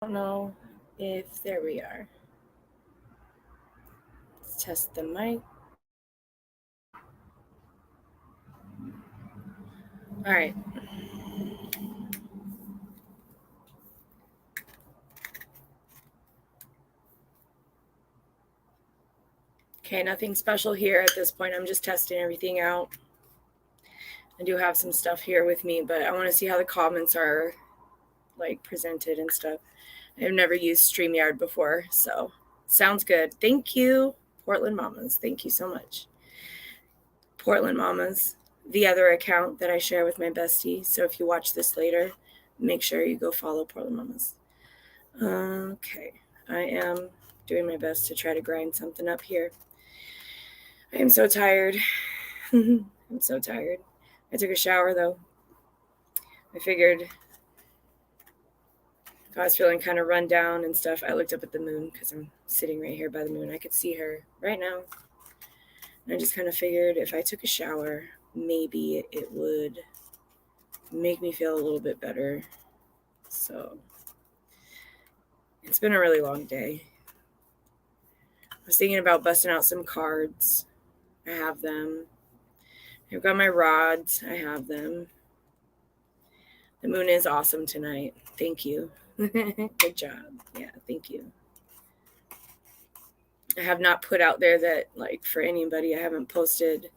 don't know if there we are. Let's test the mic. All right. Okay, nothing special here at this point. I'm just testing everything out. I do have some stuff here with me, but I want to see how the comments are like presented and stuff. I've never used StreamYard before, so sounds good. Thank you, Portland Mamas. Thank you so much. Portland Mamas, the other account that I share with my bestie. So if you watch this later, make sure you go follow Portland Mamas. Okay, I am doing my best to try to grind something up here. I am so tired. I'm so tired. I took a shower though. I figured if I was feeling kind of run down and stuff, I looked up at the moon because I'm sitting right here by the moon. I could see her right now. And I just kind of figured if I took a shower, maybe it would make me feel a little bit better. So it's been a really long day. I was thinking about busting out some cards. I have them. I've got my rods. I have them. The moon is awesome tonight. Thank you. Good job. Yeah, thank you. I have not put out there that, like, for anybody, I haven't posted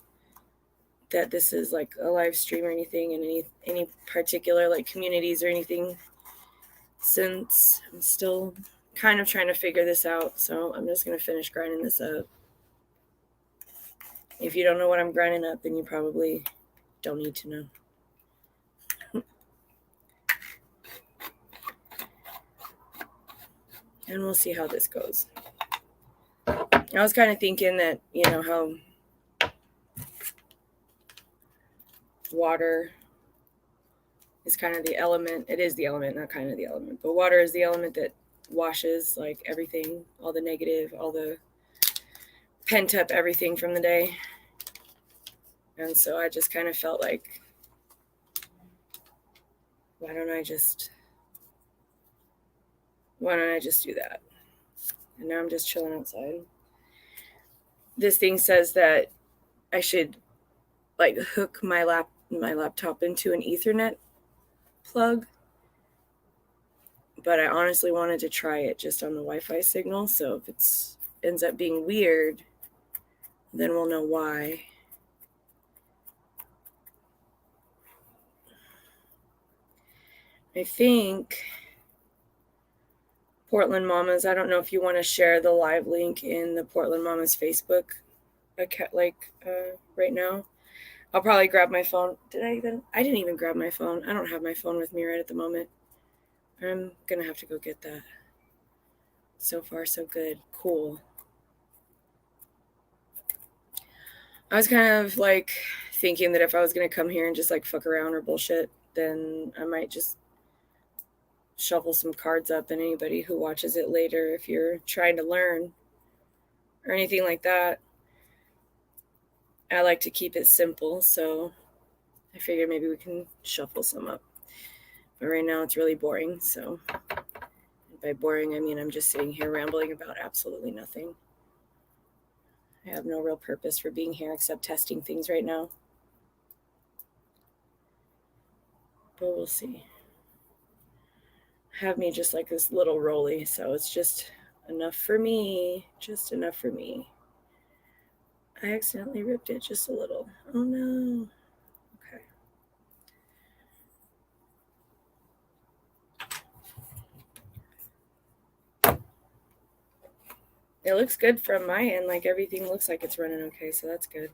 that this is like a live stream or anything in any particular like communities or anything, since I'm still kind of trying to figure this out. So I'm just going to finish grinding this up. If you don't know what I'm grinding up, then you probably don't need to know. And we'll see how this goes. I was kind of thinking that, you know, how water is kind of the element. It is the element, not kind of the element. But water is the element that washes like everything, all the negative, all the pent up everything from the day. And so I just kind of felt like, why don't I just do that? And now I'm just chilling outside. This thing says that I should like hook my laptop into an Ethernet plug, but I honestly wanted to try it just on the Wi-Fi signal. So if it ends up being weird, then we'll know why. I think Portland Mamas, I don't know if you want to share the live link in the Portland Mamas Facebook account, like right now. I'll probably grab my phone. I didn't even grab my phone. I don't have my phone with me right at the moment. I'm going to have to go get that. So far, so good. Cool. I was kind of like thinking that if I was going to come here and just like fuck around or bullshit, then I might just shuffle some cards up, and anybody who watches it later, if you're trying to learn or anything like that, I like to keep it simple. So I figured maybe we can shuffle some up. But right now it's really boring. So by boring, I mean I'm just sitting here rambling about absolutely nothing. I have no real purpose for being here except testing things right now. But we'll see. Have me just like this little rolly, so it's just enough for me. Just enough for me. I accidentally ripped it just a little. Oh no. Okay. It looks good from my end. Like everything looks like it's running okay, so that's good.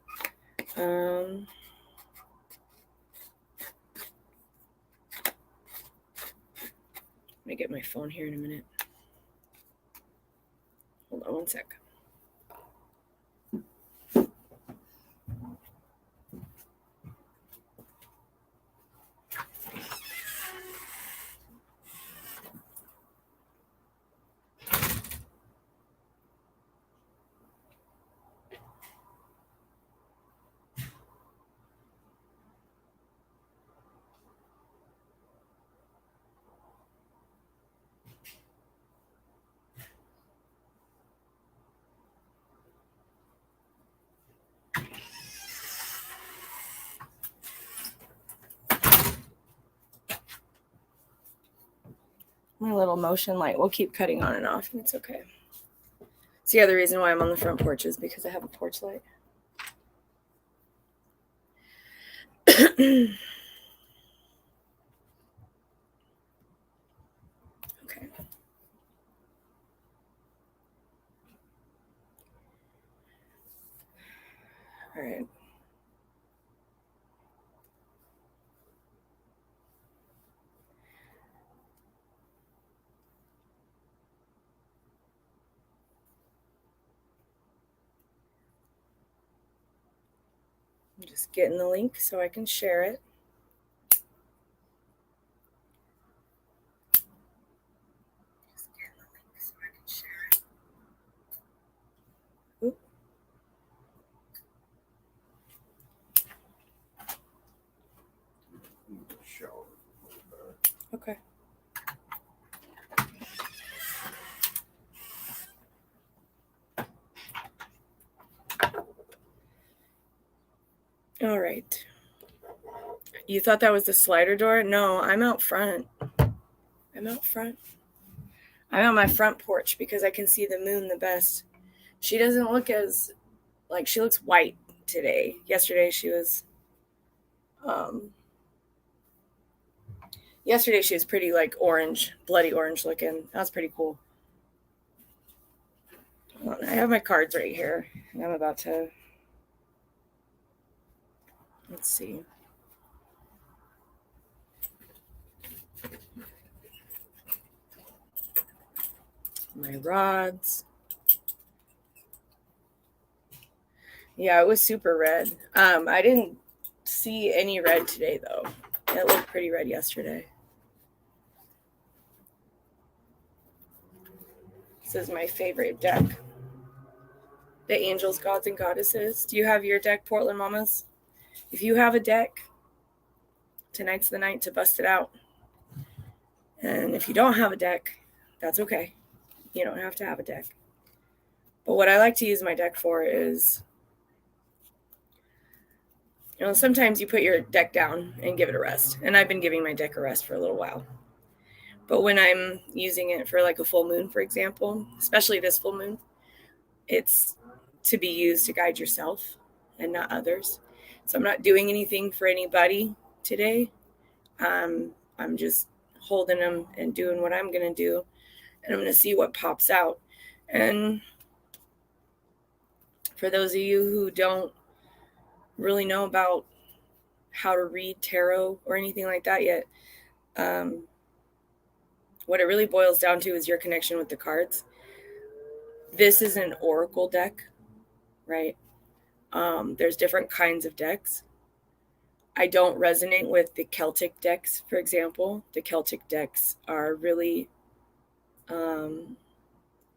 Let me get my phone here in a minute. Hold on one sec. My little motion light will keep cutting on and off, and it's okay. It's the other reason why I'm on the front porch is because I have a porch light. Okay. All right. I'm just getting the link so I can share it. Oop. Okay. All right. You thought that was the slider door? No, I'm out front. I'm out front. I'm on my front porch because I can see the moon the best. She doesn't look as, like, she looks white today. Yesterday she was, pretty, like, orange, bloody orange looking. That was pretty cool. I have my cards right here. I'm about to, let's see. My rods. Yeah, it was super red. I didn't see any red today, though. It looked pretty red yesterday. This is my favorite deck. The Angels, Gods, and Goddesses. Do you have your deck, Portland Mamas? If you have a deck, tonight's the night to bust it out. And if you don't have a deck, that's okay. You don't have to have a deck. But what I like to use my deck for is, sometimes you put your deck down and give it a rest. And I've been giving my deck a rest for a little while. But when I'm using it for like a full moon, for example, especially this full moon, it's to be used to guide yourself and not others. So I'm not doing anything for anybody today. I'm just holding them and doing what I'm going to do. And I'm going to see what pops out. And for those of you who don't really know about how to read tarot or anything like that yet, what it really boils down to is your connection with the cards. This is an oracle deck, right? There's different kinds of decks. I don't resonate with the Celtic decks, for example. The Celtic decks are really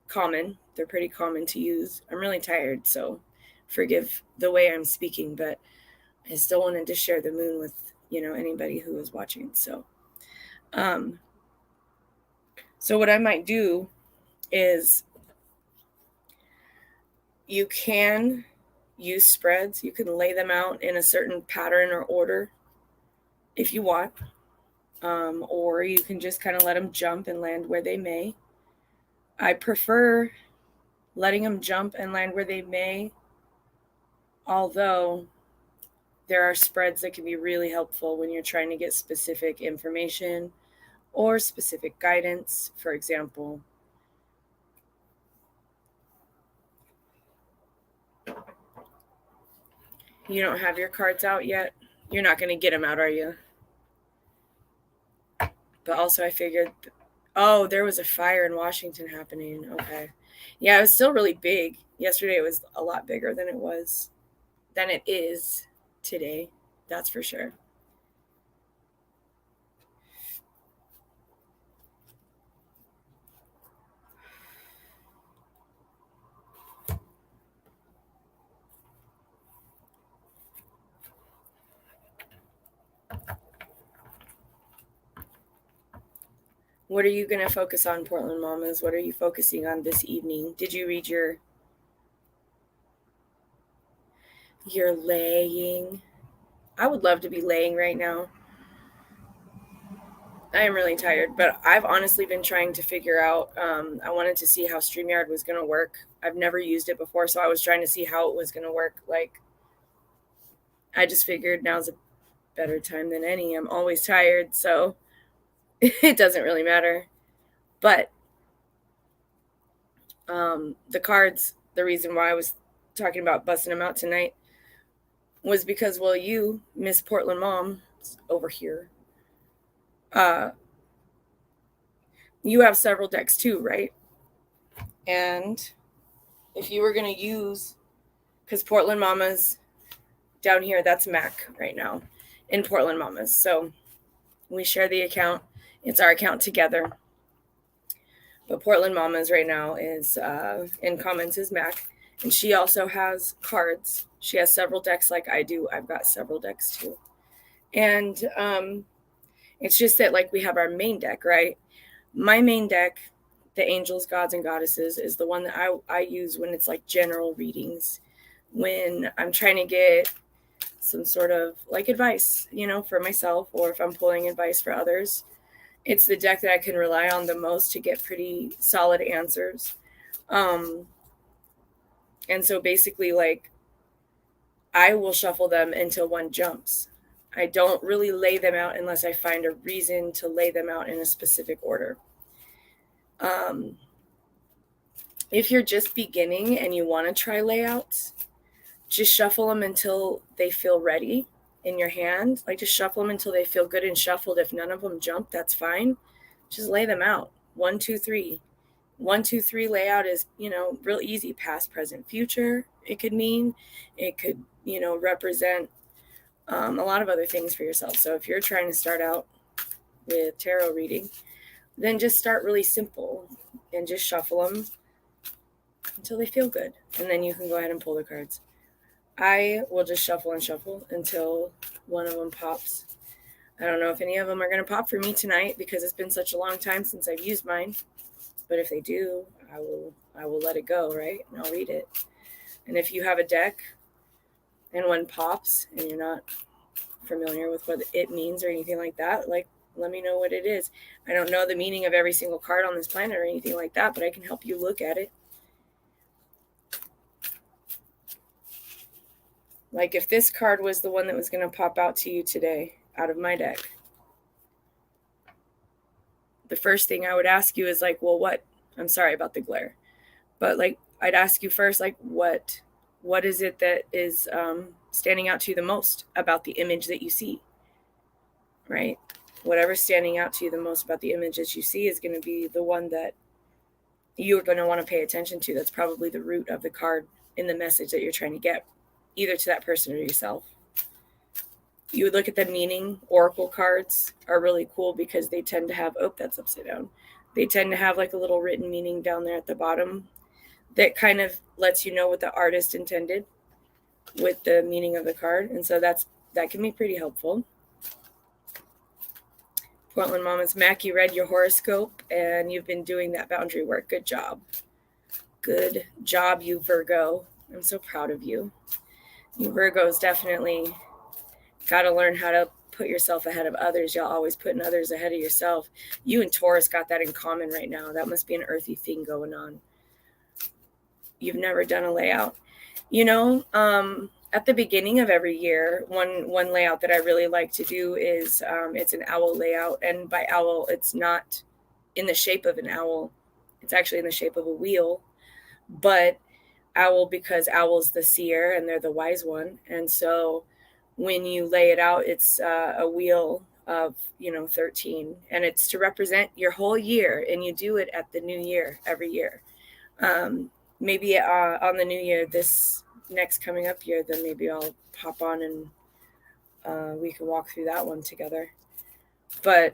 common. They're pretty common to use. I'm really tired, so forgive the way I'm speaking, but I still wanted to share the moon with, anybody who is watching. So what I might do is you can use spreads. You can lay them out in a certain pattern or order if you want. Or you can just kind of let them jump and land where they may. I prefer letting them jump and land where they may, although there are spreads that can be really helpful when you're trying to get specific information or specific guidance. For example, you don't have your cards out yet. You're not going to get them out, are you? But also I figured, oh, there was a fire in Washington happening. Okay. Yeah, it was still really big. Yesterday it was a lot bigger than it is today. That's for sure. What are you going to focus on, Portland Mamas? What are you focusing on this evening? Did you read your laying? I would love to be laying right now. I am really tired, but I've honestly been trying to figure out. I wanted to see how StreamYard was going to work. I've never used it before, so I was trying to see how it was going to work. Like, I just figured now's a better time than any. I'm always tired, so it doesn't really matter. But the cards, the reason why I was talking about busting them out tonight was because, well, you, Miss Portland Mom, over here, uh, you have several decks too, right? And if you were going to use, because Portland Mamas down here, that's Mac right now in Portland Mamas. So we share the account. It's our account together. But Portland Mamas right now is in comments is Mac. And she also has cards. She has several decks like I do. I've got several decks too. And it's just that, like, we have our main deck, right? My main deck, the Angels, Gods, and Goddesses, is the one that I use when it's like general readings, when I'm trying to get some sort of like advice, for myself, or if I'm pulling advice for others. It's the deck that I can rely on the most to get pretty solid answers. And so basically, like, I will shuffle them until one jumps. I don't really lay them out unless I find a reason to lay them out in a specific order. If you're just beginning and you want to try layouts, just shuffle them until they feel ready in your hand. Like, just shuffle them until they feel good and shuffled. If none of them jump, that's fine. Just lay them out. 1, 2, 3. 1, 2, 3 layout is, real easy. Past, present, future. It could mean, it could, represent a lot of other things for yourself. So if you're trying to start out with tarot reading, then just start really simple and just shuffle them until they feel good. And then you can go ahead and pull the cards. I will just shuffle and shuffle until one of them pops. I don't know if any of them are going to pop for me tonight because it's been such a long time since I've used mine. But if they do, I will let it go, right? And I'll read it. And if you have a deck and one pops and you're not familiar with what it means or anything like that, like, let me know what it is. I don't know the meaning of every single card on this planet or anything like that, but I can help you look at it. Like, if this card was the one that was going to pop out to you today out of my deck, the first thing I would ask you is, like, well, what? I'm sorry about the glare. But, like, I'd ask you first, like, what is it that is standing out to you the most about the image that you see, right? Whatever's standing out to you the most about the image that you see is going to be the one that you're going to want to pay attention to. That's probably the root of the card in the message that you're trying to get, either to that person or yourself. You would look at the meaning. Oracle cards are really cool because they tend to have, that's upside down. They tend to have like a little written meaning down there at the bottom that kind of lets you know what the artist intended with the meaning of the card. And so that can be pretty helpful. Portland Mama's Mac, you read your horoscope and you've been doing that boundary work. Good job. Good job, you Virgo. I'm so proud of you. You Virgos definitely got to learn how to put yourself ahead of others. Y'all always putting others ahead of yourself. You and Taurus got that in common right now. That must be an earthy thing going on. You've never done a layout. At the beginning of every year, one layout that I really like to do is it's an owl layout. And by owl, it's not in the shape of an owl. It's actually in the shape of a wheel. But owl, because owl's the seer and they're the wise one. And so when you lay it out, it's a wheel of 13, and it's to represent your whole year. And you do it at the new year every year. Maybe on the new year, this next coming up year, then maybe I'll pop on and we can walk through that one together. But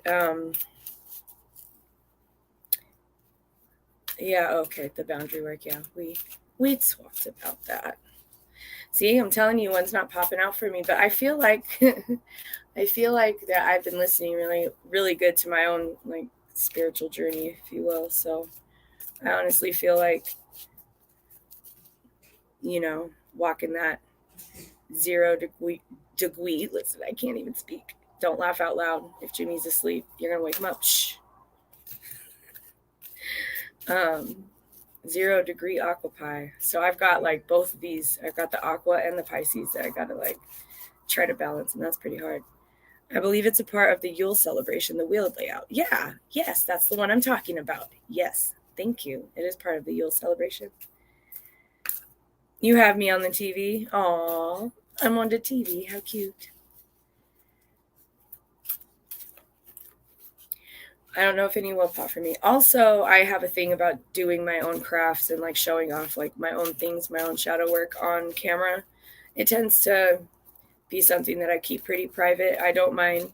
yeah, okay, the boundary work. Yeah, we talked about that. See, I'm telling you, one's not popping out for me, but I feel like that I've been listening really, really good to my own like spiritual journey, if you will. So I honestly feel like, walking that 0 degree. Listen, I can't even speak. Don't laugh out loud. If Jimmy's asleep, you're gonna wake him up. Shh. 0 degree aqua pie. So I've got like both of these. I've got the aqua and the Pisces that I gotta like try to balance, and that's pretty hard. I believe it's a part of the Yule celebration, the wheel layout. Yeah, yes, that's the one I'm talking about. Yes, thank you. It is part of the Yule celebration. You have me on the TV. Aw, I'm on the TV. How cute. I don't know if any will pop for me. Also, I have a thing about doing my own crafts and like showing off like my own things, my own shadow work on camera. It tends to be something that I keep pretty private. I don't mind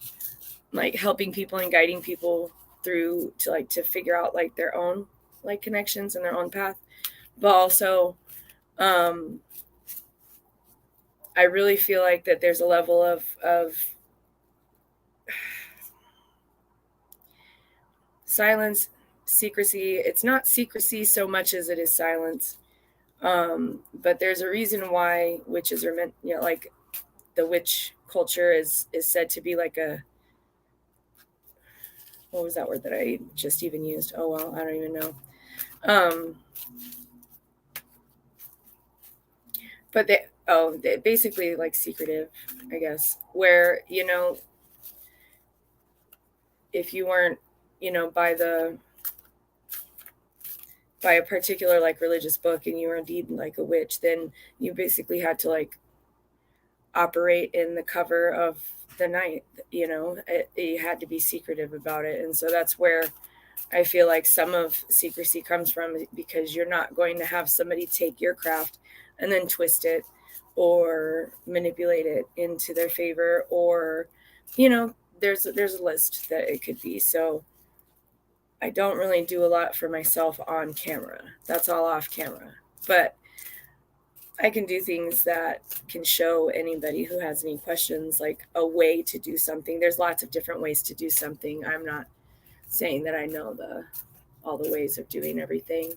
like helping people and guiding people through to like to figure out like their own like connections and their own path. But also I really feel like that there's a level of silence, secrecy. It's not secrecy so much as it is silence. But there's a reason why witches are meant, you know, like the witch culture is said to be like a, what was that word that I just even used? Oh well, I don't even know. But they basically like secretive, I guess, where, you know, if you weren't, you know, by a particular like religious book and you were indeed like a witch, then you basically had to like operate in the cover of the night. You know, you had to be secretive about it. And so that's where I feel like some of secrecy comes from, because you're not going to have somebody take your craft and then twist it or manipulate it into their favor, or, you know, there's a list that it could be. So I don't really do a lot for myself on camera. That's all off camera. But I can do things that can show anybody who has any questions, like a way to do something. There's lots of different ways to do something. I'm not saying that I know all the ways of doing everything.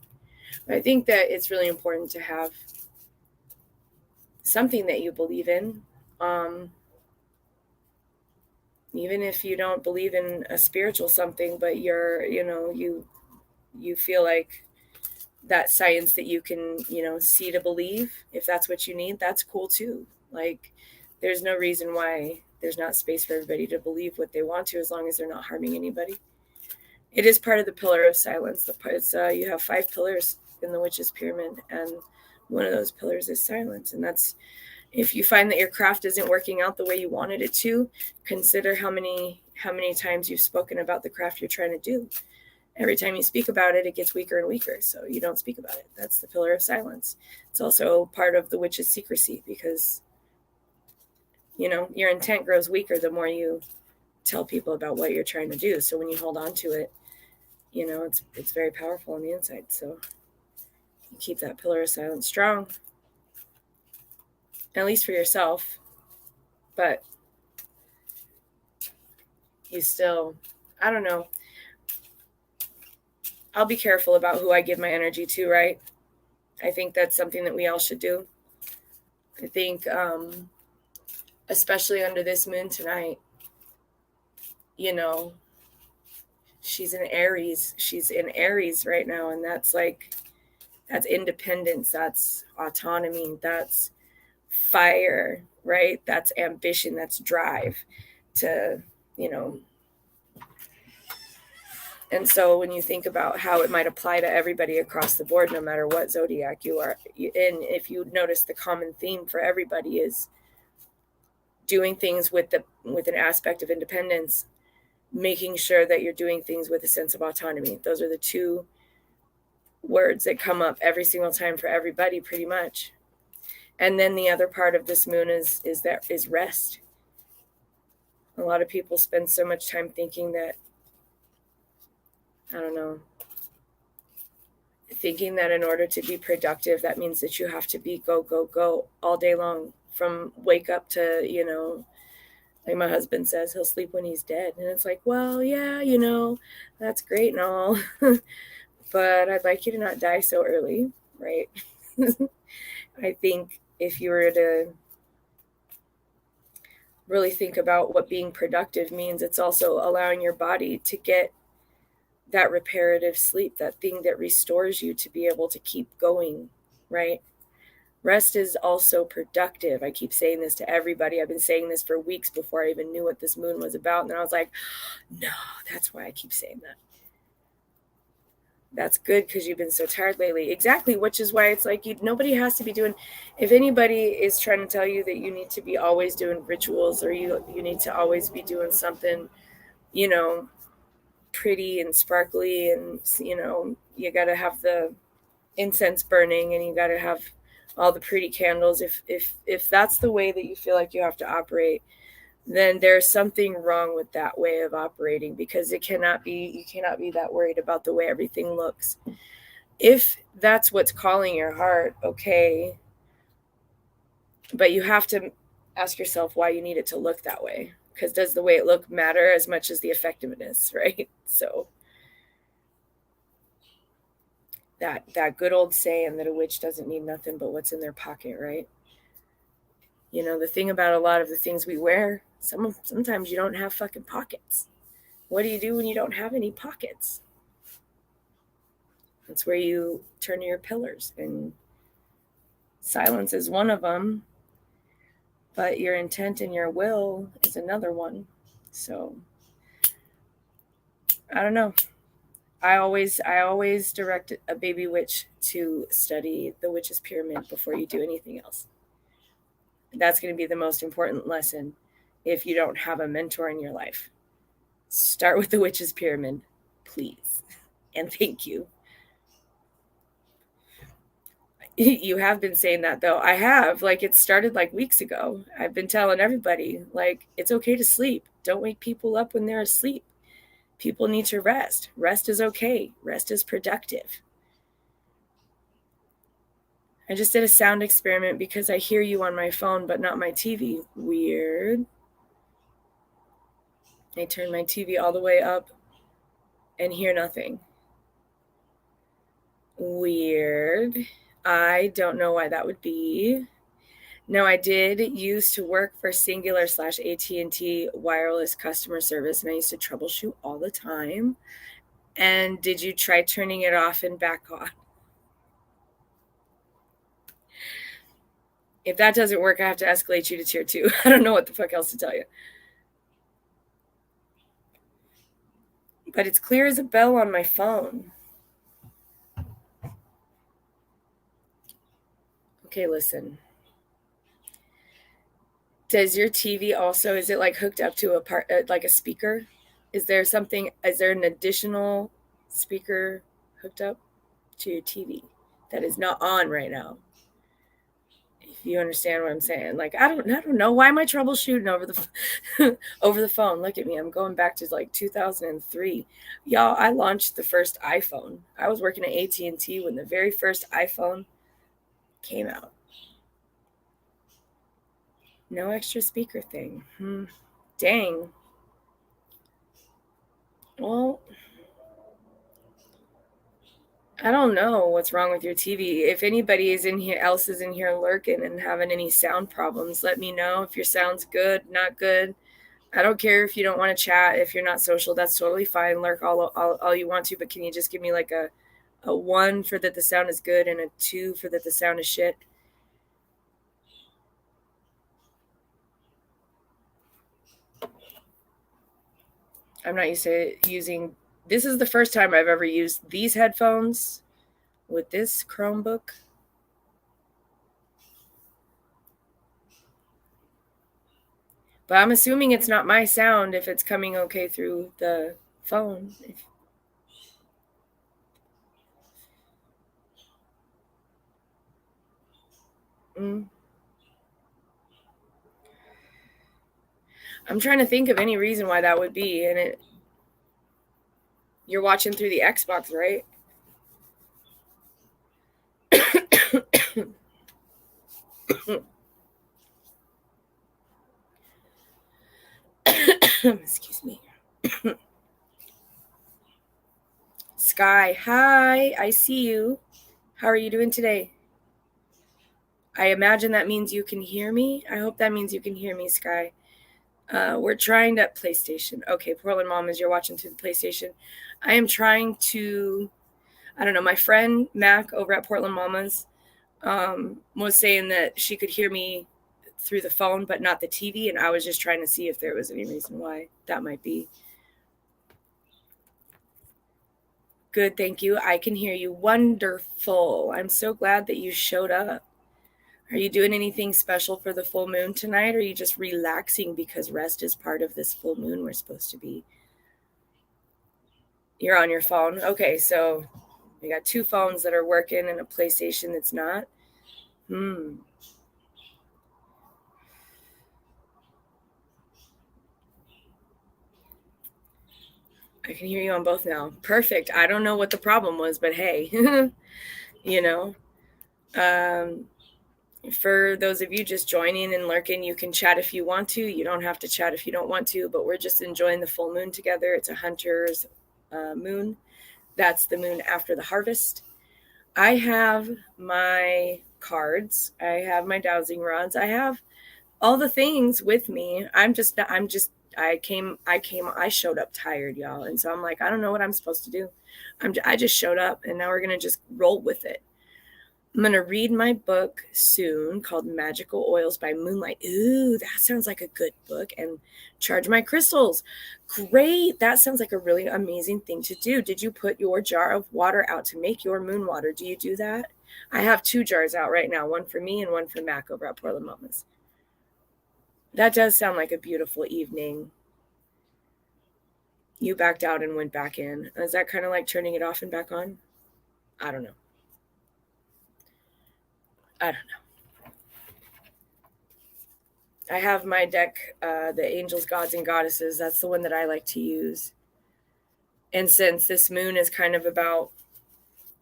But I think that it's really important to have something that you believe in. Even if you don't believe in a spiritual something, but you're, you know, you feel like that science that you can, you know, see to believe, if that's what you need, that's cool too. Like, there's no reason why there's not space for everybody to believe what they want to, as long as they're not harming anybody. It is part of the pillar of silence. You have 5 pillars in the witch's pyramid, and one of those pillars is silence. And that's, if you find that your craft isn't working out the way you wanted it to, consider how many times you've spoken about the craft you're trying to do. Every time you speak about it, it gets weaker and weaker. So you don't speak about it. That's the pillar of silence. It's also part of the witch's secrecy, because, you know, your intent grows weaker the more you tell people about what you're trying to do. So when you hold on to it, you know, it's very powerful on the inside. So you keep that pillar of silence strong, at least for yourself. But you still, I don't know. I'll be careful about who I give my energy to, right? I think that's something that we all should do. I think, especially under this moon tonight, you know, she's in Aries. She's in Aries right now. And that's like, that's independence. That's autonomy. That's fire, right? That's ambition. That's drive to, you know. And so when you think about how it might apply to everybody across the board, no matter what zodiac you are in, if you notice, the common theme for everybody is doing things with an aspect of independence, making sure that you're doing things with a sense of autonomy. Those are the 2 words that come up every single time for everybody, pretty much. And then the other part of this moon is rest. A lot of people spend so much time thinking that, I don't know, thinking that in order to be productive, that means that you have to be go, go, go all day long, from wake up to, you know, like my husband says, he'll sleep when he's dead. And it's like, well, yeah, you know, that's great and all, but I'd like you to not die so early, right? I think if you were to really think about what being productive means, it's also allowing your body to get that reparative sleep, that thing that restores you to be able to keep going, right? Rest is also productive. I keep saying this to everybody. I've been saying this for weeks before I even knew what this moon was about. And then I was like, no, that's why I keep saying that. That's good because you've been so tired lately. Exactly, which is why it's like nobody has to be doing. If anybody is trying to tell you that you need to be always doing rituals or you need to always be doing something, you know, pretty and sparkly, and you got to have the incense burning and you got to have all the pretty candles, if that's the way that you feel like you have to operate, then there's something wrong with that way of operating, because you cannot be that worried about the way everything looks. If that's what's calling your heart, okay, but you have to ask yourself why you need it to look that way, because does the way it look matter as much as the effectiveness, right? So that good old saying that a witch doesn't need nothing but what's in their pocket, right? The thing about a lot of the things we wear, sometimes you don't have fucking pockets. What do you do when you don't have any pockets? That's where you turn to your pillars, and silence is one of them, but your intent and your will is another one. So I don't know. I always direct a baby witch to study the witch's pyramid before you do anything else. That's going to be the most important lesson if you don't have a mentor in your life. Start with the witch's pyramid, please. And thank you. You have been saying that, though. I have. Like, it started like weeks ago. I've been telling everybody, like, it's okay to sleep. Don't wake people up when they're asleep. People need to rest. Rest is okay. Rest is productive. I just did a sound experiment because I hear you on my phone, but not my TV. Weird. I turned my TV all the way up and hear nothing. Weird. I don't know why that would be. No, I did used to work for Singular/AT&T wireless customer service, and I used to troubleshoot all the time. And did you try turning it off and back on? If that doesn't work, I have to escalate you to tier 2. I don't know what the fuck else to tell you. But it's clear as a bell on my phone. Okay, listen. Does your TV also, is it like hooked up to like a speaker? Is there an additional speaker hooked up to your TV that is not on right now? If you understand what I'm saying. Like, I don't know. Why am I troubleshooting over the over the phone? Look at me. I'm going back to like 2003. Y'all, I launched the first iPhone. I was working at AT&T when the very first iPhone came out. No extra speaker thing. Dang. Well, I don't know what's wrong with your TV. If anybody is in here, lurking and having any sound problems, let me know. If your sound's good, not good. I don't care if you don't want to chat. If you're not social, that's totally fine. Lurk all you want to, but can you just give me like a 1 for that the sound is good and a 2 for that the sound is shit? I'm not used to using. This is the first time I've ever used these headphones with this Chromebook. But I'm assuming it's not my sound if it's coming okay through the phone. I'm trying to think of any reason why that would be. And you're watching through the Xbox, right? Excuse me. Sky, hi, I see you. How are you doing today? I imagine that means you can hear me. I hope that means you can hear me, Sky. We're trying to PlayStation. Okay, Portland Mamas, you're watching through the PlayStation. I am trying to, I don't know, my friend Mac over at Portland Mamas was saying that she could hear me through the phone, but not the TV. And I was just trying to see if there was any reason why that might be. Good, thank you. I can hear you. Wonderful. I'm so glad that you showed up. Are you doing anything special for the full moon tonight? Or are you just relaxing because rest is part of this full moon we're supposed to be? You're on your phone. Okay, so we got two phones that are working and a PlayStation that's not. I can hear you on both now. Perfect. I don't know what the problem was, but hey, you know, um, for those of you just joining and lurking, you can chat if you want to. You don't have to chat if you don't want to, but we're just enjoying the full moon together. It's a hunter's moon. That's the moon after the harvest. I have my cards. I have my dowsing rods. I have all the things with me. I showed up tired, y'all. And so I'm like, I don't know what I'm supposed to do. I just showed up and now we're going to just roll with it. I'm going to read my book soon called Magical Oils by Moonlight. Ooh, that sounds like a good book. And charge my crystals. Great. That sounds like a really amazing thing to do. Did you put your jar of water out to make your moon water? Do you do that? I have 2 jars out right now, one for me and one for Mac over at Portland Mamas. That does sound like a beautiful evening. You backed out and went back in. Is that kind of like turning it off and back on? I don't know. I don't know. I have my deck, the Angels, Gods, and Goddesses. That's the one that I like to use. And since this moon is kind of about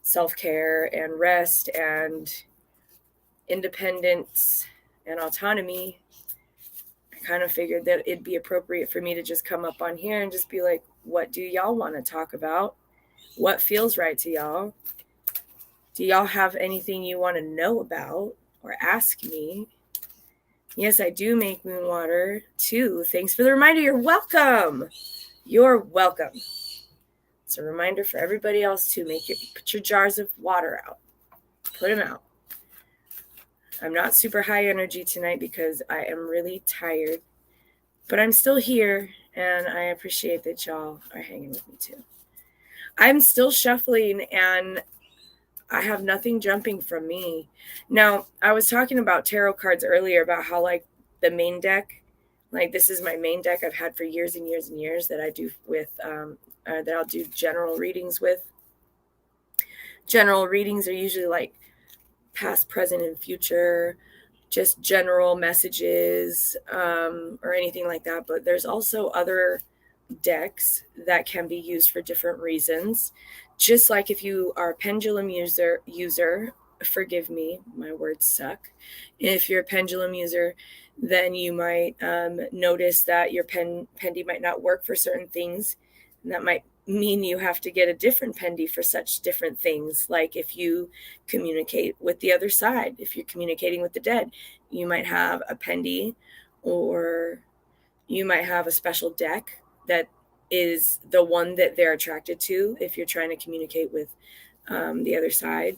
self-care and rest and independence and autonomy, I kind of figured that it'd be appropriate for me to just come up on here and just be like, what do y'all want to talk about? What feels right to y'all? Do y'all have anything you want to know about or ask me? Yes, I do make moon water too. Thanks for the reminder. You're welcome. You're welcome. It's a reminder for everybody else to put your jars of water out. Put them out. I'm not super high energy tonight because I am really tired, but I'm still here and I appreciate that y'all are hanging with me too. I'm still shuffling and I have nothing jumping from me. Now, I was talking about tarot cards earlier about how like the main deck, like this is my main deck I've had for years and years and years that I do with, that I'll do general readings with. General readings are usually like past, present, and future, just general messages or anything like that. But there's also other decks that can be used for different reasons. Just like if you are a pendulum user, forgive me, my words suck. If you're a pendulum user, then you might notice that your pendy might not work for certain things. And that might mean you have to get a different pendy for such different things. Like if you communicate with the other side, if you're communicating with the dead, you might have a pendy, or you might have a special deck that is the one that they're attracted to if you're trying to communicate with the other side.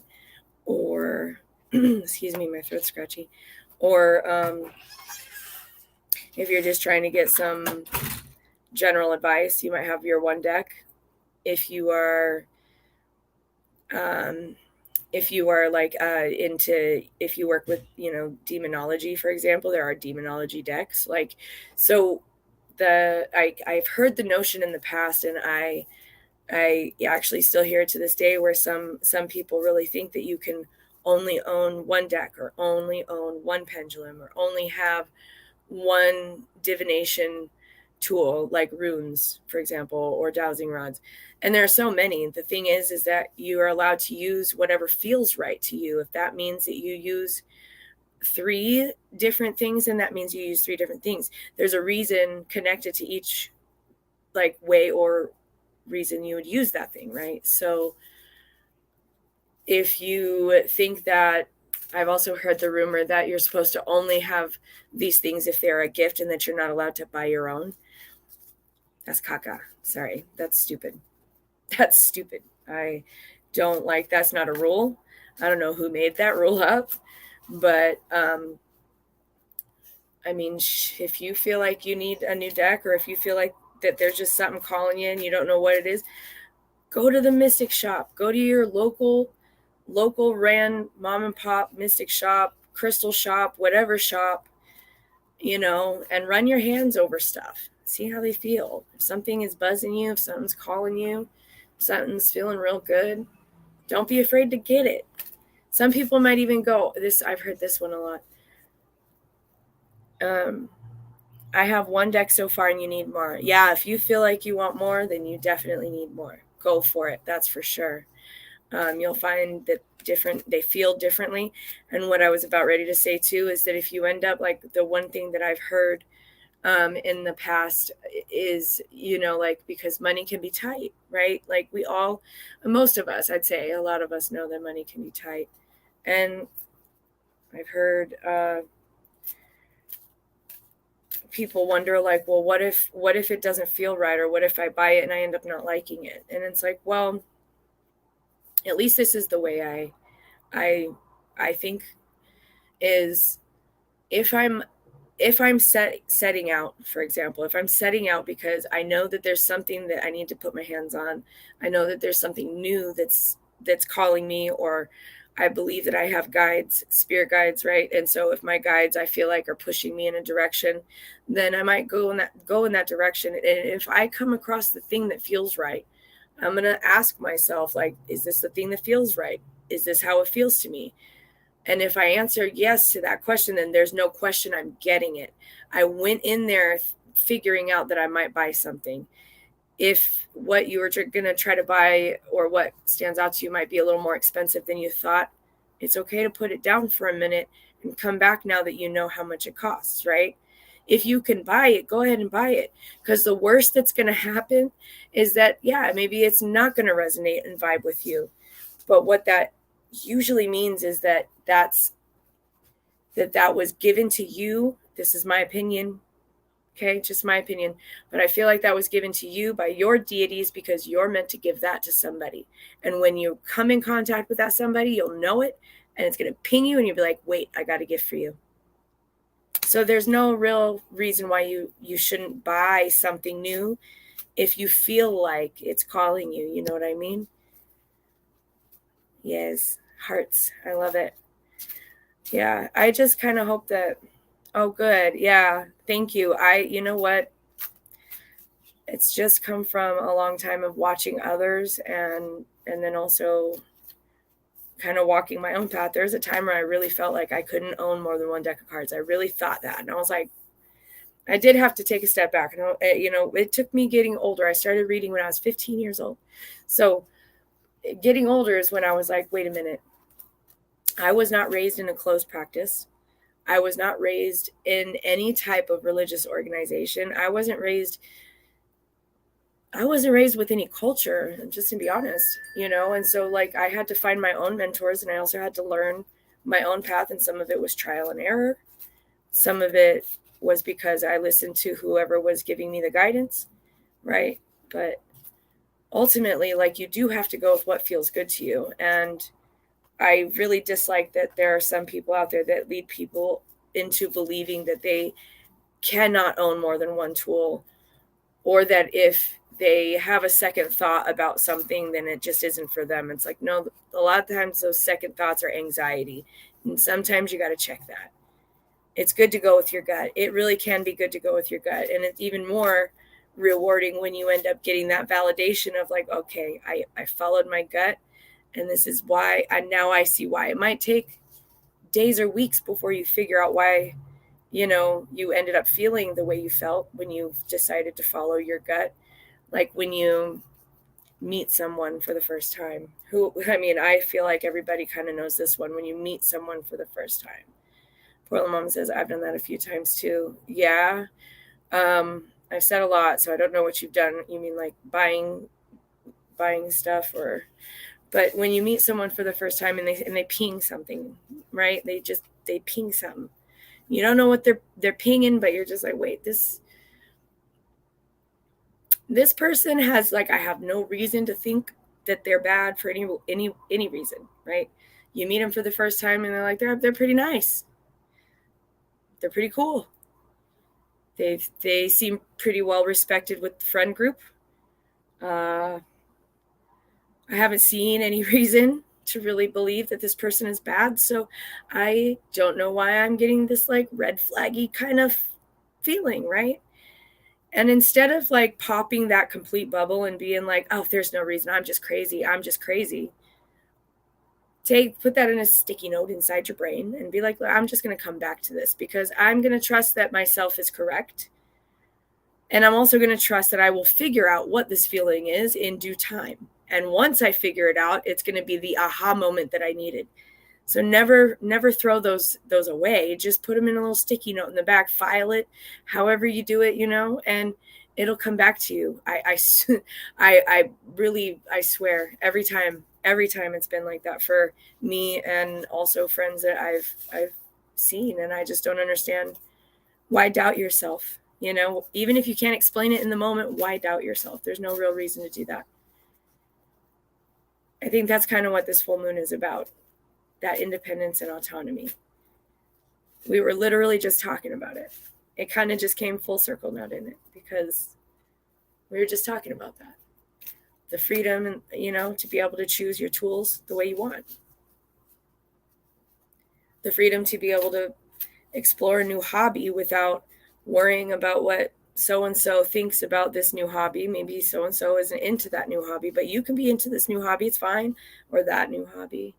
Or excuse me, my throat's scratchy. Or if you're just trying to get some general advice, you might have your one deck. If you are like if you work with demonology, for example, there are demonology decks. Like, so I've heard the notion in the past, and I actually still hear it to this day, where some people really think that you can only own one deck, or only own one pendulum, or only have one divination tool, like runes, for example, or dowsing rods. And there are so many. The thing is that you are allowed to use whatever feels right to you. If that means that you use 3 different things, then that means you use 3 different things. There's a reason connected to each like way or reason you would use that thing, right? So if you think that I've also heard the rumor that you're supposed to only have these things if they're a gift and that you're not allowed to buy your own. That's caca. Sorry. That's stupid. That's stupid. I don't like, that's not a rule. I don't know who made that rule up, but I mean, if you feel like you need a new deck, or if you feel like that there's just something calling you and you don't know what it is, go to the mystic shop. Go to your local ran mom and pop mystic shop, crystal shop, whatever shop, and run your hands over stuff. See how they feel. If something is buzzing you, if something's calling you, if something's feeling real good, don't be afraid to get it. Some people might even go, I've heard this one a lot. I have one deck so far and you need more. Yeah, if you feel like you want more, then you definitely need more. Go for it. That's for sure. You'll find that they feel differently. And what I was about ready to say too is that if you end up, like, the one thing that I've heard in the past is, like, because money can be tight, right? Like, most of us, I'd say a lot of us know that money can be tight. And I've heard people wonder, like, well, what if it doesn't feel right, or what if I buy it and I end up not liking it? And it's like, well, at least this is the way I think, is if I'm setting out, for example, if I'm setting out because I know that there's something that I need to put my hands on, I know that there's something new that's calling me, or I believe that I have guides, spirit guides, right? And so if my guides, I feel like, are pushing me in a direction, then I might go in that direction. And if I come across the thing that feels right, I'm going to ask myself, like, is this the thing that feels right? Is this how it feels to me? And if I answer yes to that question, then there's no question I'm getting it. I went in there figuring out that I might buy something. If what you were going to try to buy, or what stands out to you, might be a little more expensive than you thought, it's okay to put it down for a minute and come back now that you know how much it costs, right? If you can buy it, go ahead and buy it. Because the worst that's going to happen is that, yeah, maybe it's not going to resonate and vibe with you. But what that usually means is that that was given to you. This is my opinion. Okay, just my opinion. But I feel like that was given to you by your deities, because you're meant to give that to somebody. And when you come in contact with that somebody, you'll know it, and it's going to ping you, and you'll be like, wait, I got a gift for you. So there's no real reason why you shouldn't buy something new if you feel like it's calling you. You know what I mean? Yes, hearts. I love it. Yeah, I just kind of hope that. Oh, good. Yeah, thank you. You know what? It's just come from a long time of watching others, and then also kind of walking my own path. There was a time where I really felt like I couldn't own more than one deck of cards. I really thought that, and I was like, I did have to take a step back. And it took me getting older. I started reading when I was 15 years old. So getting older is when I was like, wait a minute. I was not raised in a closed practice. I was not raised in any type of religious organization. I wasn't raised with any culture, just to be honest, and so, like, I had to find my own mentors, and I also had to learn my own path, and some of it was trial and error. Some of it was because I listened to whoever was giving me the guidance, right? But ultimately, like, you do have to go with what feels good to you. And I really dislike that there are some people out there that lead people into believing that they cannot own more than one tool, or that if they have a second thought about something, then it just isn't for them. It's like, no, a lot of times those second thoughts are anxiety. And sometimes you got to check that. It's good to go with your gut. It really can be good to go with your gut. And it's even more rewarding when you end up getting that validation of, like, okay, I followed my gut, and this is why. Now I see why. It might take days or weeks before you figure out why, you ended up feeling the way you felt when you decided to follow your gut. Like when you meet someone for the first time, I feel like everybody kind of knows this one, when you meet someone for the first time. Portland Mom says, I've done that a few times too. Yeah. I've said a lot, so I don't know what you've done. You mean like buying stuff, or But when you meet someone for the first time and they ping something, right? They ping something. You don't know what they're pinging, but you're just like, wait, this person has, like, I have no reason to think that they're bad for any reason, right? You meet them for the first time and they're like, they're pretty nice. They're pretty cool. They seem pretty well respected with the friend group. I haven't seen any reason to really believe that this person is bad, so I don't know why I'm getting this like red flaggy kind of feeling, right? And instead of like popping that complete bubble and being like, oh, there's no reason, I'm just crazy, put that in a sticky note inside your brain and be like, I'm just going to come back to this because I'm going to trust that myself is correct. And I'm also going to trust that I will figure out what this feeling is in due time. And once I figure it out, it's going to be the aha moment that I needed. So never throw those away. Just put them in a little sticky note in the back, file it, however you do it, and it'll come back to you. I swear every time it's been like that for me and also friends that I've seen, and I just don't understand why doubt yourself. Even if you can't explain it in the moment, why doubt yourself? There's no real reason to do that. I think that's kind of what this full moon is about, that independence and autonomy. We were literally just talking about it. It kind of just came full circle now, didn't it? Because we were just talking about that. The freedom and, to be able to choose your tools the way you want. The freedom to be able to explore a new hobby without worrying about what so-and-so thinks about this new hobby. Maybe so-and-so isn't into that new hobby, but you can be into this new hobby, it's fine, or that new hobby.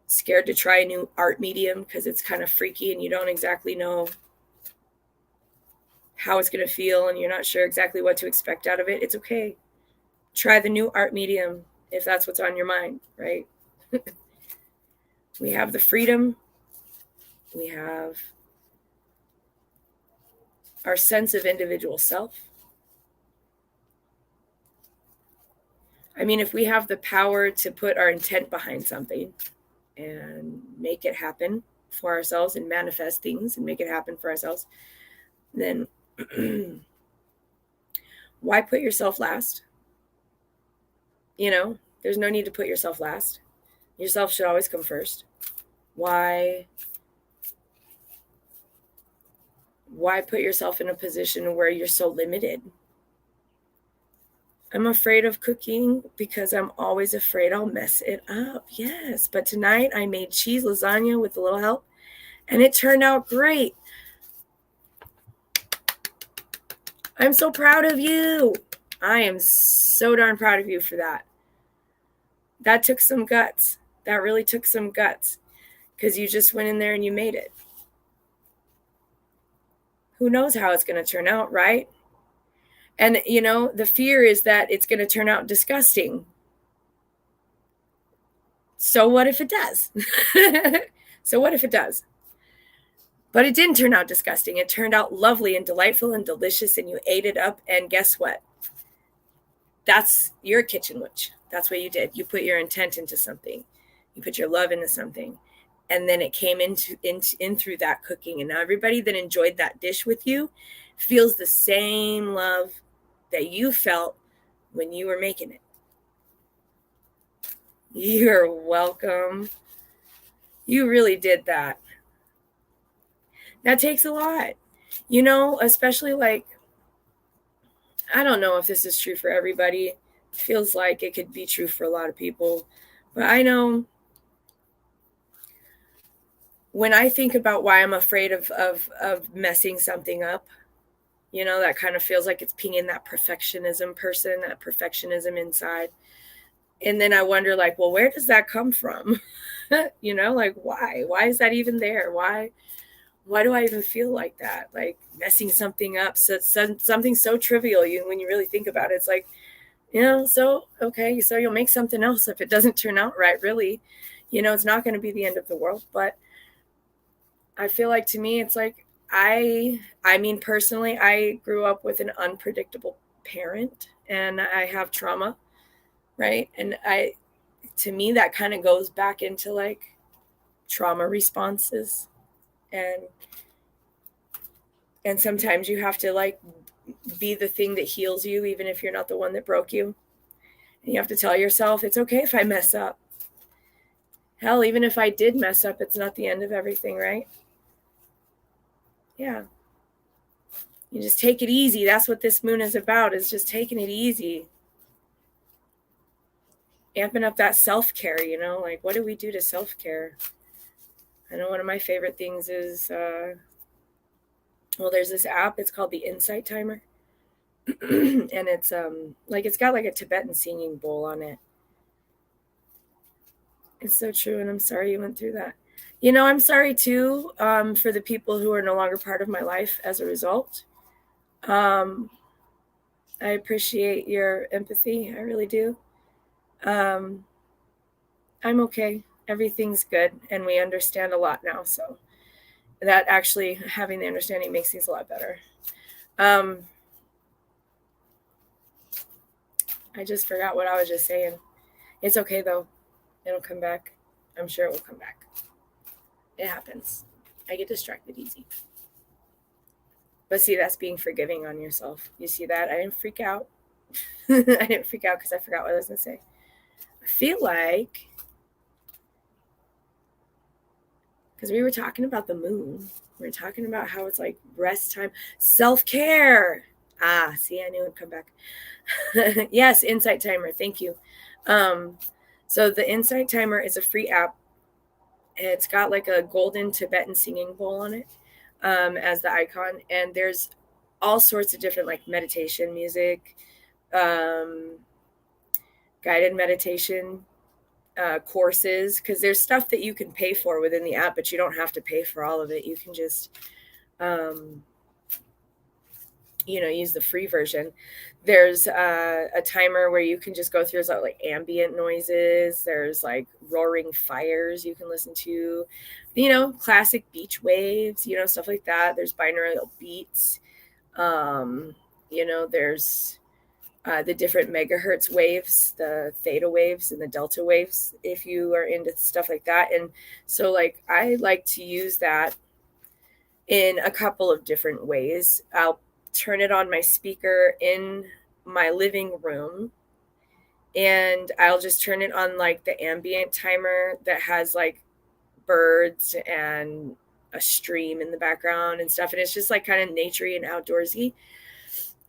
Scared to try a new art medium because it's kind of freaky and you don't exactly know how it's going to feel and you're not sure exactly what to expect out of it. It's okay. Try the new art medium if that's what's on your mind, right? We have the freedom. We have our sense of individual self. I mean, if we have the power to put our intent behind something and make it happen for ourselves and manifest things and make it happen for ourselves, then why put yourself last? There's no need to put yourself last. Yourself should always come first. Why put yourself in a position where you're so limited? I'm afraid of cooking because I'm always afraid I'll mess it up. Yes, but tonight I made cheese lasagna with a little help, and it turned out great. I'm so proud of you. I am so darn proud of you for that. That took some guts. That really took some guts because you just went in there and you made it. Who knows how it's going to turn out, right? And, the fear is that it's going to turn out disgusting. So what if it does? So what if it does? But it didn't turn out disgusting. It turned out lovely and delightful and delicious, and you ate it up. And guess what? You're a kitchen witch. That's what you did. You put your intent into something. You put your love into something. And then it came in through that cooking. And now everybody that enjoyed that dish with you feels the same love that you felt when you were making it. You're welcome. You really did that. That takes a lot. Especially like, I don't know if this is true for everybody. It feels like it could be true for a lot of people. But I know when I think about why I'm afraid of messing something up, that kind of feels like it's pinging that perfectionism person, that perfectionism inside. And then I wonder, like, well, where does that come from? Like, why? Why is that even there? Why do I even feel like that? Like messing something up, something so trivial. When you really think about it, it's like, so okay, so you'll make something else if it doesn't turn out right. Really, it's not going to be the end of the world. But I feel like, to me, it's like I mean, personally, I grew up with an unpredictable parent, and I have trauma, right? And to me, that kind of goes back into like trauma responses. And sometimes you have to like be the thing that heals you, even if you're not the one that broke you. And you have to tell yourself, it's okay if I mess up. Hell, even if I did mess up, it's not the end of everything, right? Yeah. You just take it easy. That's what this moon is about, is just taking it easy. Amping up that self-care, like what do we do to self-care? I know one of my favorite things is, well, there's this app, it's called the Insight Timer. And it's like it's got like a Tibetan singing bowl on it. It's so true, and I'm sorry you went through that. I'm sorry too, for the people who are no longer part of my life as a result. Um, I appreciate your empathy. I really do. Um, I'm okay. Everything's good, and we understand a lot now. So that actually having the understanding makes things a lot better. Um, I just forgot what I was just saying. It's okay though. It'll come back. I'm sure it will come back. It happens. I get distracted easy. But see, that's being forgiving on yourself. You see that? I didn't freak out. I didn't freak out because I forgot what I was going to say. I feel like, because we were talking about the moon, we were talking about how it's like rest time, self-care. See, I knew it would come back. Yes, Insight Timer. Thank you. So the Insight Timer is a free app. It's got like a golden Tibetan singing bowl on it, as the icon. And there's all sorts of different like meditation music, um, guided meditation courses, because there's stuff that you can pay for within the app, but you don't have to pay for all of it. You can just um, use the free version. There's a timer where you can just go through like ambient noises. There's like roaring fires you can listen to, classic beach waves, stuff like that. There's binaural beats. There's the different megahertz waves, the theta waves and the delta waves, if you are into stuff like that. And so like I like to use that in a couple of different ways. I'll turn it on my speaker in my living room, and I'll just turn it on like the ambient timer that has like birds and a stream in the background and stuff. And it's just like kind of naturey and outdoorsy.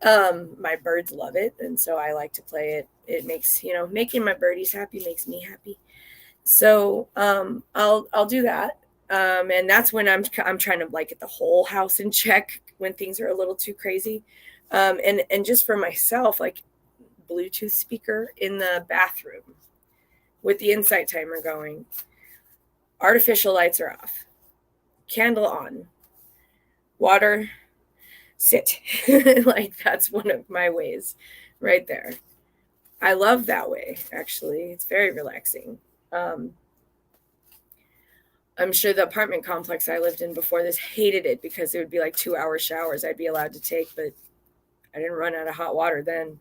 My birds love it, and so I like to play it. It makes, making my birdies happy makes me happy. So I'll do that. And that's when I'm trying to like get the whole house in check when things are a little too crazy. And just for myself, like Bluetooth speaker in the bathroom with the Insight Timer going. Artificial lights are off. Candle on. Water, sit. Like that's one of my ways right there. I love that way, actually. It's very relaxing. I'm sure the apartment complex I lived in before this hated it because it would be like 2-hour showers I'd be allowed to take, but I didn't run out of hot water then.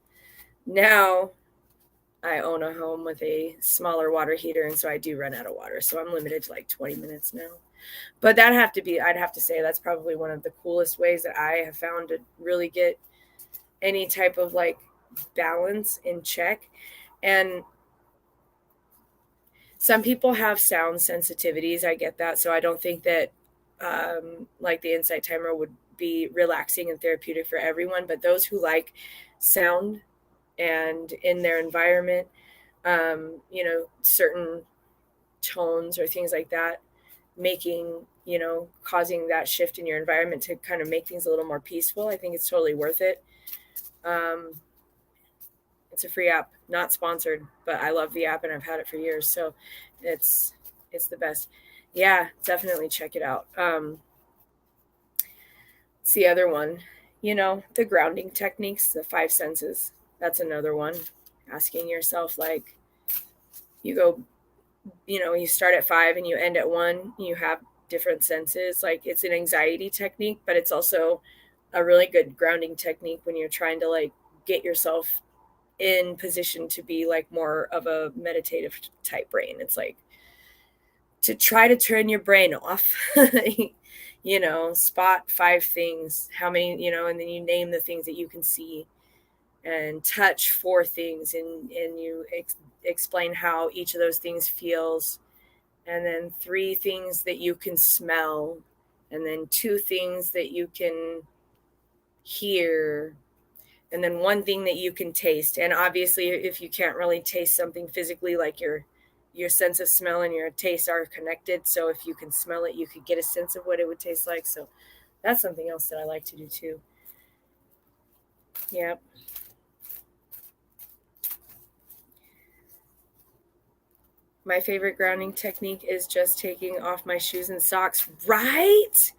Now I own a home with a smaller water heater, and so I do run out of water. So I'm limited to like 20 minutes now. But I'd have to say that's probably one of the coolest ways that I have found to really get any type of like balance in check. And some people have sound sensitivities. I get that. So I don't think that like the Insight Timer would be relaxing and therapeutic for everyone. But those who like sound and in their environment, certain tones or things like that, causing that shift in your environment to kind of make things a little more peaceful, I think it's totally worth it. It's a free app, not sponsored, but I love the app and I've had it for years. So it's the best. Yeah, definitely check it out. It's the other one, the grounding techniques, the 5 senses. That's another one. Asking yourself, like, you go, you start at 5 and you end at 1, you have different senses. Like, it's an anxiety technique, but it's also a really good grounding technique when you're trying to like get yourself in position to be like more of a meditative type brain. It's like to try to turn your brain off. Spot 5 things, how many, and then you name the things that you can see, and touch 4 things, and you explain how each of those things feels, and then 3 things that you can smell, and then 2 things that you can hear, and then 1 thing that you can taste. And obviously, if you can't really taste something physically, like your sense of smell and your taste are connected, so if you can smell it, you could get a sense of what it would taste like. So that's something else that I like to do too. Yeah. My favorite grounding technique is just taking off my shoes and socks. Right?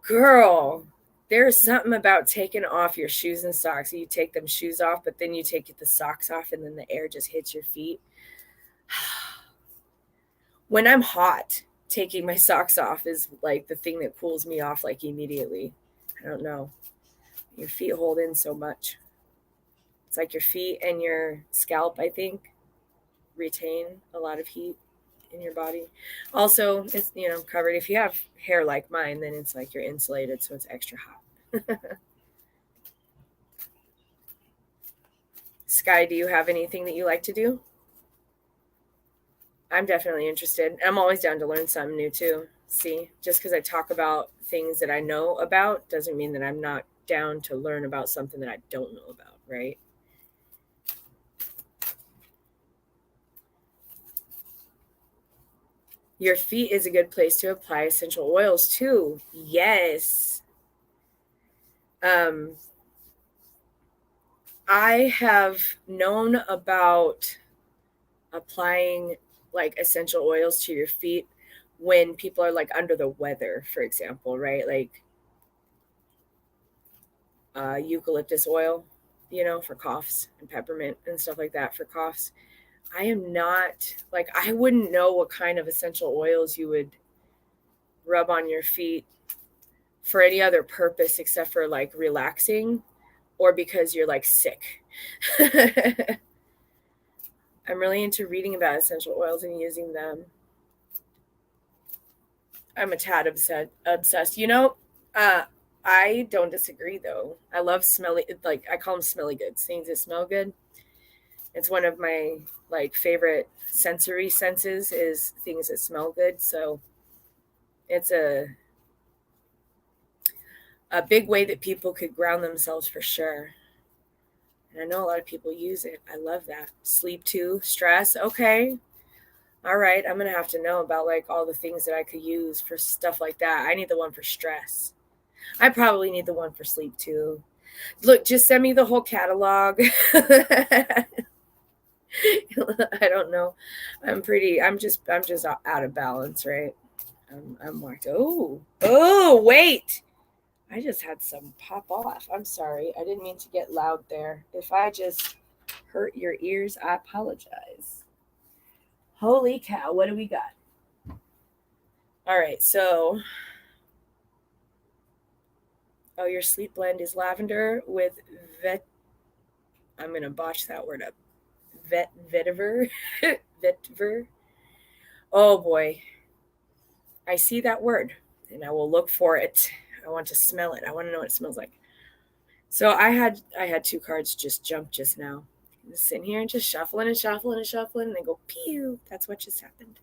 Girl, there's something about taking off your shoes and socks. You take them shoes off, but then you take the socks off, and then the air just hits your feet. When I'm hot, taking my socks off is like the thing that cools me off like immediately. I don't know. Your feet hold in so much. It's like your feet and your scalp, I think, retain a lot of heat in your body. Also, it's covered. If you have hair like mine, then it's like you're insulated, so it's extra hot. Sky, do you have anything that you like to do? I'm definitely interested. I'm always down to learn something new too. See, just because I talk about things that I know about doesn't mean that I'm not down to learn about something that I don't know about, right? Your feet is a good place to apply essential oils too. Yes. Um, I have known about applying like essential oils to your feet when people are like under the weather, for example, right? Like eucalyptus oil, for coughs, and peppermint and stuff like that for coughs. I am not like, I wouldn't know what kind of essential oils you would rub on your feet for any other purpose except for like relaxing or because you're like sick. I'm really into reading about essential oils and using them. I'm a tad obsessed. I don't disagree though. I love smelly, like I call them smelly goods, things that smell good. It's one of my like favorite sensory senses is things that smell good. So it's a big way that people could ground themselves for sure. And I know a lot of people use it. I love that. Sleep too, stress. Okay. All right. I'm going to have to know about like all the things that I could use for stuff like that. I need the one for stress. I probably need the one for sleep too. Look, just send me the whole catalog. I don't know. I'm just out of balance, right? I'm marked. Oh, wait. I just had some pop off. I'm sorry. I didn't mean to get loud there. If I just hurt your ears, I apologize. Holy cow, what do we got? All right, so your sleep blend is lavender with vet. I'm gonna botch that word up. Vetiver, vetiver. Oh boy, I see that word, and I will look for it. I want to smell it. I want to know what it smells like. So I had 2 cards just jump just now. Just sitting here and just shuffling and shuffling and shuffling, and they go pew. That's what just happened.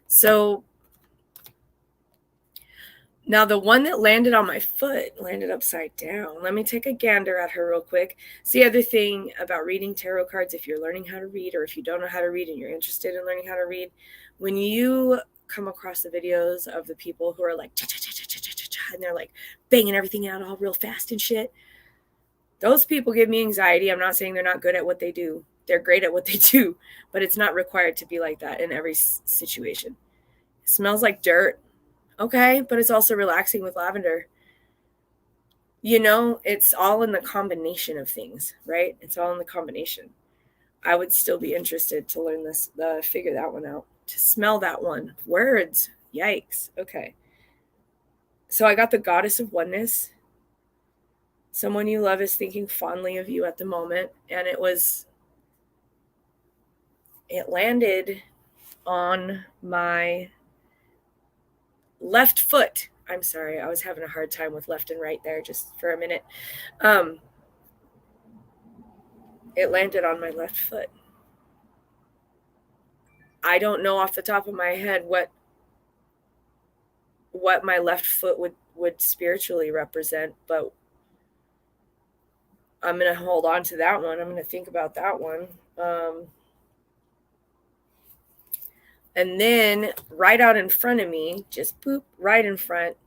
So now the one that landed on my foot landed upside down. Let me take a gander at her real quick. It's the other thing about reading tarot cards, if you're learning how to read or if you don't know how to read and you're interested in learning how to read, when you come across the videos of the people who are like, cha, cha, cha, cha, cha, cha, cha, and they're like banging everything out all real fast and shit, those people give me anxiety. I'm not saying they're not good at what they do. They're great at what they do, but it's not required to be like that in every situation. It smells like dirt. Okay, but it's also relaxing with lavender. It's all in the combination of things, right? It's all in the combination. I would still be interested to learn this, figure that one out, to smell that one. Words. Yikes. Okay. So I got the Goddess of Oneness. Someone you love is thinking fondly of you at the moment, and it landed on my left foot. I'm sorry, I was having a hard time with left and right there just for a minute. It landed on my left foot. I don't know off the top of my head what my left foot would spiritually represent, but I'm going to hold on to that one. I'm going to think about that one. And then right out in front of me, just boop, right in front.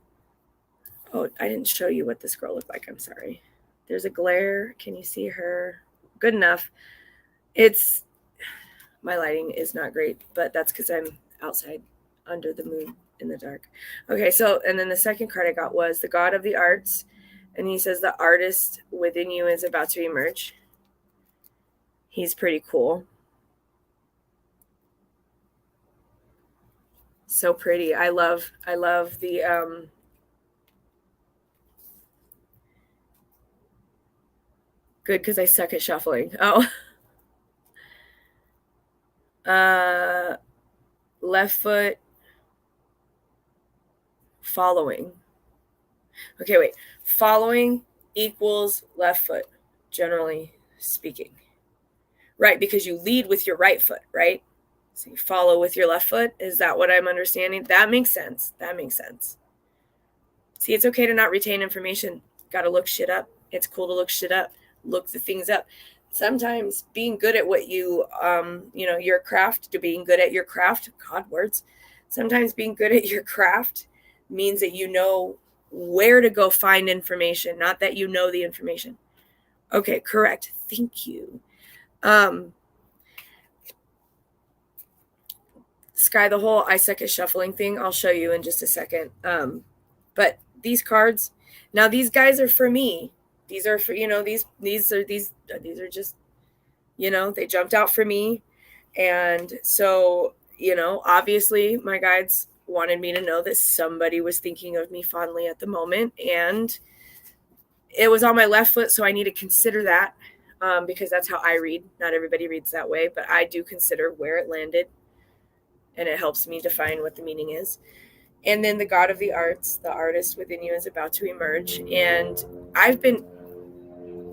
Oh, I didn't show you what this girl looked like. I'm sorry. There's a glare. Can you see her? Good enough. My lighting is not great, but that's because I'm outside under the moon in the dark. Okay, so, and then the second card I got was the God of the Arts. And he says the artist within you is about to emerge. He's pretty cool. So pretty. I love the good because I suck at shuffling. Oh. Left foot following. Okay, wait. Following equals left foot, generally speaking. Right, because you lead with your right foot, right? So you follow with your left foot. Is that what I'm understanding? That makes sense. See, it's okay to not retain information. Got to look shit up. It's cool to look shit up. Look the things up. Sometimes being good at what your craft, to being good at your craft, God words. Sometimes being good at your craft means that you know where to go find information, not that you know the information. Okay, correct. Thank you. Sky the whole I suck at shuffling thing, I'll show you in just a second. But these cards, now these guys are for me. These are for, these are just, they jumped out for me. And so, obviously my guides wanted me to know that somebody was thinking of me fondly at the moment. And it was on my left foot, so I need to consider that because that's how I read. Not everybody reads that way, but I do consider where it landed. And it helps me define what the meaning is. And then the God of the Arts, the artist within you is about to emerge. And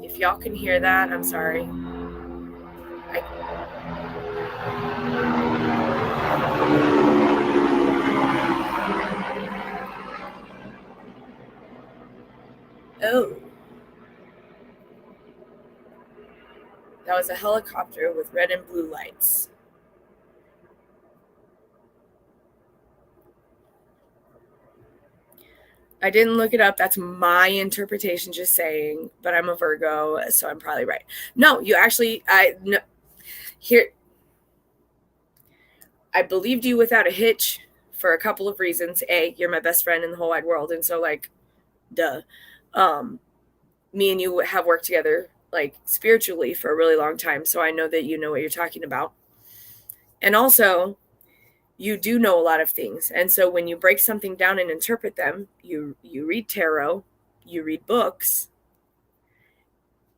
if y'all can hear that, I'm sorry. Oh. That was a helicopter with red and blue lights. I didn't look it up. That's my interpretation, just saying. But I'm a Virgo, so I'm probably right. No, you actually, I believed you without a hitch for a couple of reasons. A, you're my best friend in the whole wide world, and so duh. Me and you have worked together spiritually for a really long time, so I know that you know what you're talking about. And also, you do know a lot of things. And so when you break something down and interpret them, you read tarot, you read books,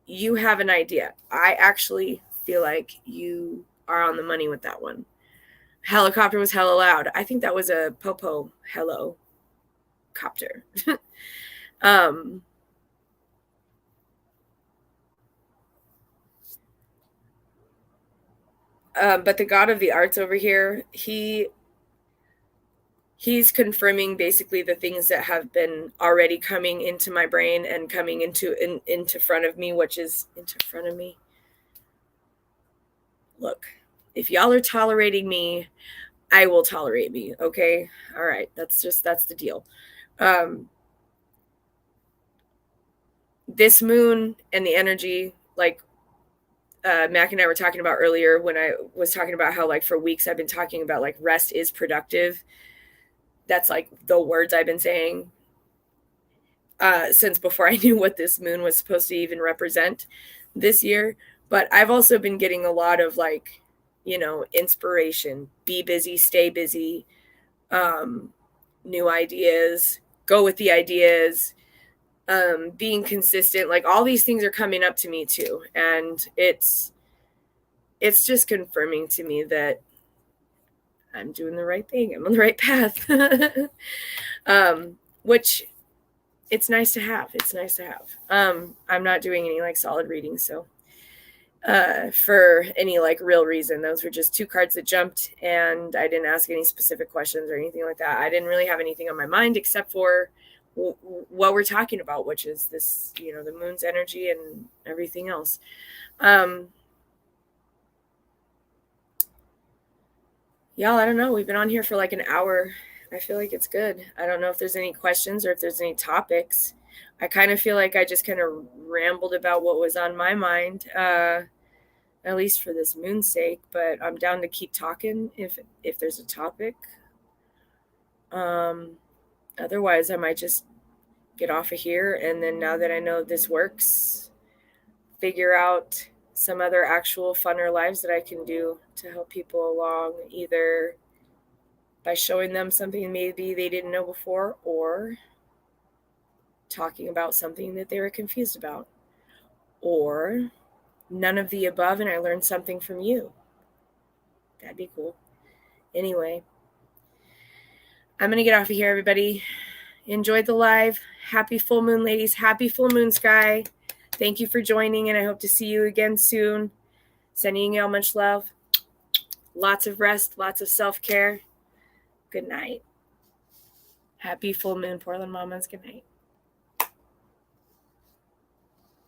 you have an idea. I actually feel like you are on the money with that one. Helicopter was hella loud. I think that was a popo hello copter. But the God of the Arts over here, he's confirming basically the things that have been already coming into my brain and coming into front of me, which is into front of me. Look, if y'all are tolerating me, I will tolerate me. Okay. All right. That's the deal. This moon and the energy, Mac and I were talking about earlier when I was talking about how for weeks I've been talking about rest is productive. That's the words I've been saying since before I knew what this moon was supposed to even represent this year. But I've also been getting a lot of inspiration. Be busy, stay busy, new ideas, go with the ideas, being consistent, like all these things are coming up to me too. And it's just confirming to me that I'm doing the right thing. I'm on the right path. Which it's nice to have. It's nice to have. I'm not doing any like solid readings, so for any like real reason. Those were just 2 cards that jumped, and I didn't ask any specific questions or anything like that. I didn't really have anything on my mind except for what we're talking about, which is this, the moon's energy and everything else. Y'all, I don't know. We've been on here for like an hour. I feel like it's good. I don't know if there's any questions or if there's any topics. I kind of feel like I just kind of rambled about what was on my mind, at least for this moon's sake, but I'm down to keep talking if there's a topic. Otherwise, I might just get off of here, and then now that I know this works, figure out some other actual funner lives that I can do to help people along, either by showing them something maybe they didn't know before, or talking about something that they were confused about, or none of the above and I learned something from you. That'd be cool. Anyway, I'm going to get off of here, everybody. Enjoyed the live. Happy full moon, ladies. Happy full moon, Sky. Thank you for joining, and I hope to see you again soon. Sending you all much love. Lots of rest, lots of self-care. Good night. Happy full moon, Portland Mamas. Good night.